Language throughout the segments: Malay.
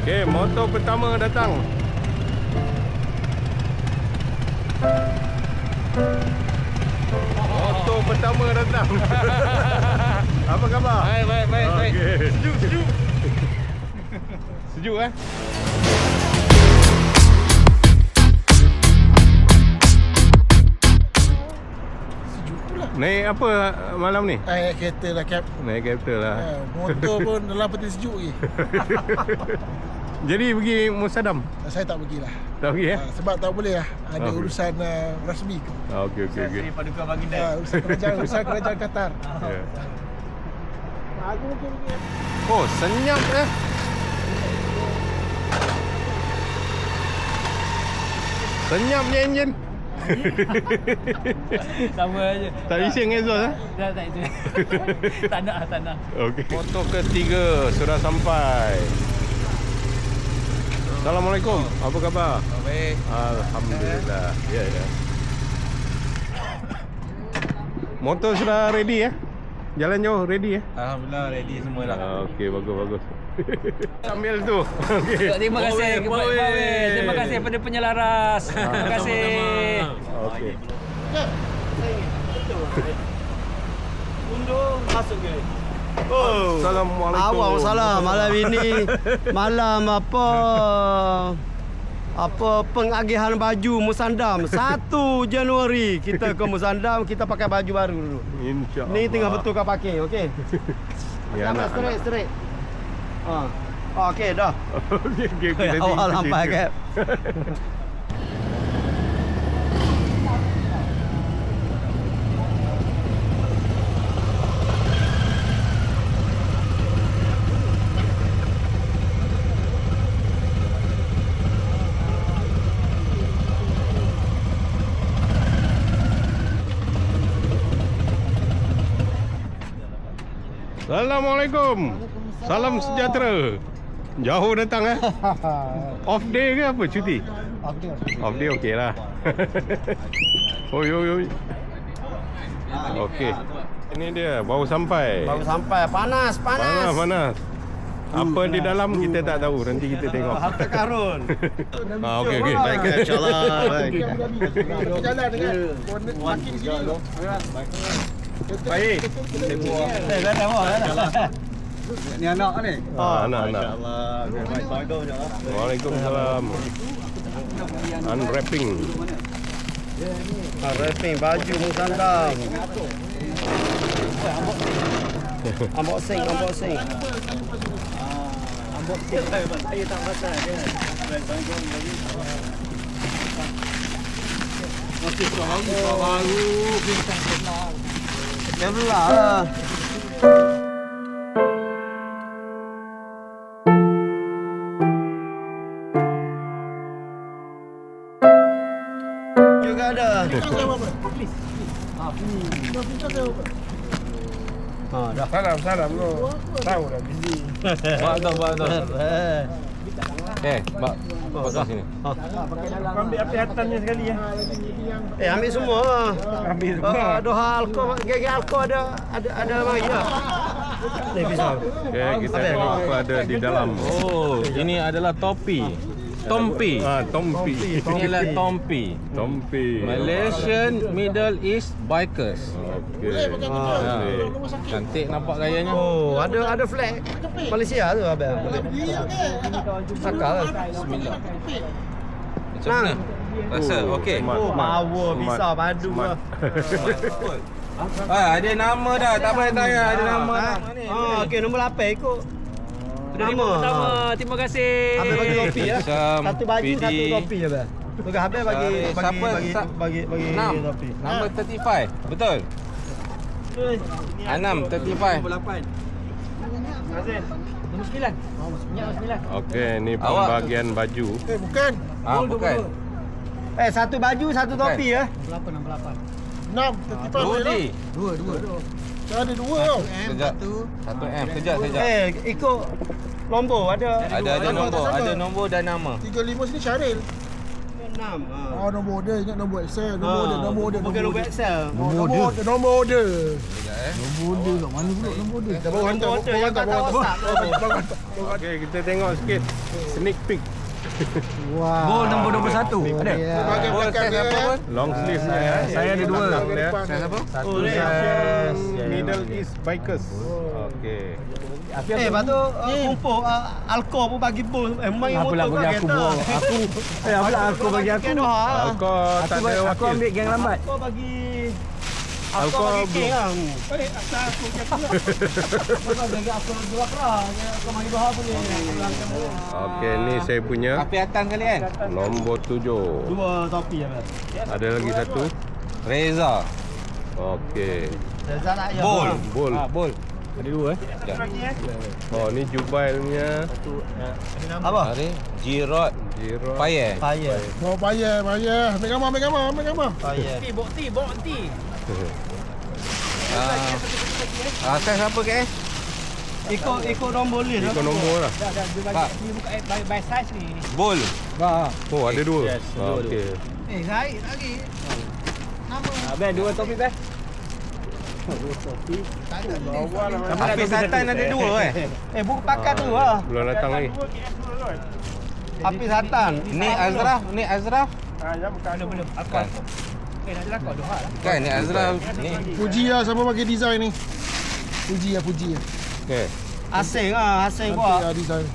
Okey, motor pertama datang. Motor pertama datang. Apa khabar? Baik. Okey. Sejuk. Sejuk eh? Naik apa malam ni? Naik kereta lah Cap. Naik kereta lah. Motor pun dalam peti sejuk lagi. Jadi pergi Musadam? Saya tak pergilah. Tak pergi eh? Sebab tak boleh lah. Ada Okey. urusan rasmi. Okey. Paduka Baginda. Urusan kerajaan Qatar. Ya. Aku mungkin pergi. Oh, senyap eh. Senyap je enjin. Sama aja. Tak bising exhaust eh? Tak itu. Tak nak. Okey. Motor ketiga sudah sampai. Assalamualaikum. Apa khabar? Baik. Alhamdulillah. Ya. Motor sudah ready eh? Jalan jauh ready eh? Alhamdulillah ready semua dah. Okey, bagus. Sambil tu. Okey. Terima kasih kepada Pawai. Terima kasih kepada penyelaras. Terima kasih. Okey. Undur masuk ke? Oh, Assalamualaikum. Awak salah malam ini malam pengagihan baju Musandam 1 Januari kita ke Musandam, kita pakai baju baru dulu. InsyaAllah. Ni tengah betulkan parking, okey. Ya, Jangan anak. straight. Okey dah. Okey. Awal sampai ke. Assalamualaikum. Salam sejahtera. Jauh datang eh? Off day ke apa? Cuti? Off day okey lah. Oi. Okey. Ini dia baru sampai. Baru sampai. Panas. Panas. Apa di dalam kita tak tahu. Nanti kita tengok. Harta karun. Okey. Baik Insya-Allah. Baik. Jalan dengan parking sini. Baik. Ni anak ni. Anak. Insya-Allah. Assalamualaikum insya-Allah. Waalaikumsalam. Unwrapping. Wrapping baju Musandam. Unboxing. Saya tak rasa dia. Okey, baru bintang sebelah. Kebelah. Juga ada. Dah. Salam bro. Tahu dah busy. Bagus. Potong sini. Ambil api atasnya sekali ya. Ambil semua. Ambil semua. Doha alko, gigi alko ada bagi dah. Ni pisau. Okey, kita tengok apa ada di dalam. Oh, ini adalah topi. Tompi. Tompi. Ini adalah tompi. Tompi. Malaysian Middle East Bikers. Okey. Cantik nampak gayanya. Oh, ada flag Malaysia tu abang. Sakal. Bismillah. Macam mana? Rasa okey. Power bisa padu lah. Ada nama dah, tak payah tanya ada nama dah. Ni. Okey, nombor 8 ikut. Nama pertama. Terima kasih. Habis bagi topi ya. Sam, Satu baju, PD. satu topi ya, bang. Tukar habis bagi Siapa? bagi 6. topi. Nombor 35. Betul? 6 35. Nombor 9. Nombor 9. Okey, ni Awak. pembagian baju. Bukan. Bukan. Satu baju, satu topi ya. 6 tertipan Rudi. Ada 2 tau. Sekejap. 1M. Sekejap. Ikut nombor ada. Ada nombor, ada nombor dan nama. 35 sini Syaril. Oh, nombor dia. Ingat nombor Excel. Nombor dia. Bukan nombor Excel. Nombor dia. Nombor dia kat mana pula nombor dia? Nombor order yang kat WhatsApp. Okey, kita tengok sikit sneak peek. Wah. Gol nombor 21. Ada. Bahagian belakang dia. Long sleeve Saya ada dua. Saya siapa? Oh, Middle East Bikers. Okey. Lepas tu kumpul Alcor pun bagi bol. Main Apa motor lah bagi aku bol. Aku bagi aku. Alko tak ada Aku wakil. ambil geng lambat. Alcor bagi Alcor bagi belum. king lah. Asal aku cakap. Bukan bagi Alcor dua kerah. Alcor mari dua boleh. Okey, ni saya punya Api atas kali kan? nombor 7. Dua topi ya. Ada lagi satu. Reza. Okey. Bol. Bol. Bol. Ada dua Oh, ni Jubailnya. Apa? Hari Jirot. Jirot. Paye. Payah. Oh, payah. Ambil gambar. Payah. Atas apa ke? Ikut nombor list. Ikut nombor lah. By size ni. Bol. Oh, ada dua. Okey. Zaid lagi. Ben dua topi ben. Api Satan ada dua Buku pakat tu lah. Belum datang lagi. Api Satan. Ni Azraf, ni Azraf. Belum. Kan. Nak jelas kau doa lah. Kan ni Azraf. Ni. Puji lah siapa bagi design ni. Puji lah. Okey. Asing buat. Cantik lah design.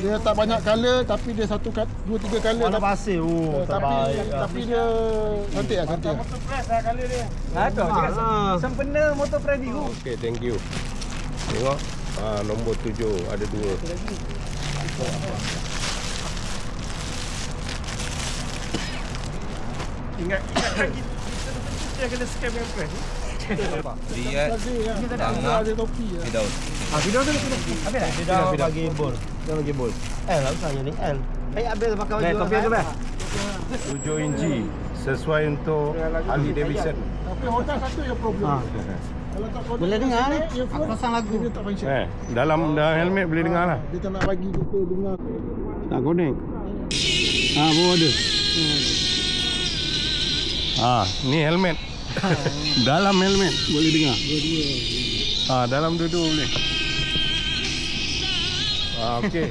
Dia tak banyak color tapi dia satu dua tiga color. Warna pasir. Tapi dia cantik lah. Ada sempena motor Freddy tu. Okey, thank you. Tengok. Nombor 7 ada dua. Ingat kita kena scam dengan press. Lihat. Tangga. Ada topi lah. Tidak. Video tu habis dah. Dia bagi bol. Dia bagi bol. L lah usahanya ni. L. Habis pakai baju. Topi tu ben. 7 inci sesuai untuk Harley Davidson. Tapi Honda satu yang problem. Kalau tak Honda Boleh dengar ni. earphone, Aku pasang lagu. dia tak function. Dalam helmet boleh dengar lah. Dia tak nak bagi kita dengar. Tak connect. Baru ada. Ni helmet. Dalam helmet boleh dengar. Dalam dua-dua boleh. Okey.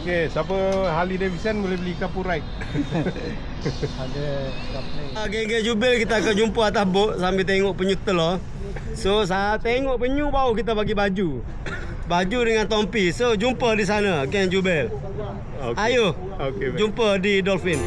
Okey, siapa Harley Davidson boleh beli Kapur Ride. Geng-geng Jubil kita akan jumpa atas bot sambil tengok penyu telur. So, saya tengok penyu baru kita bagi baju. Baju dengan tompi. So, jumpa di sana geng Jubil. Okey. Ayo. Okey, baik. Jumpa di Dolphin.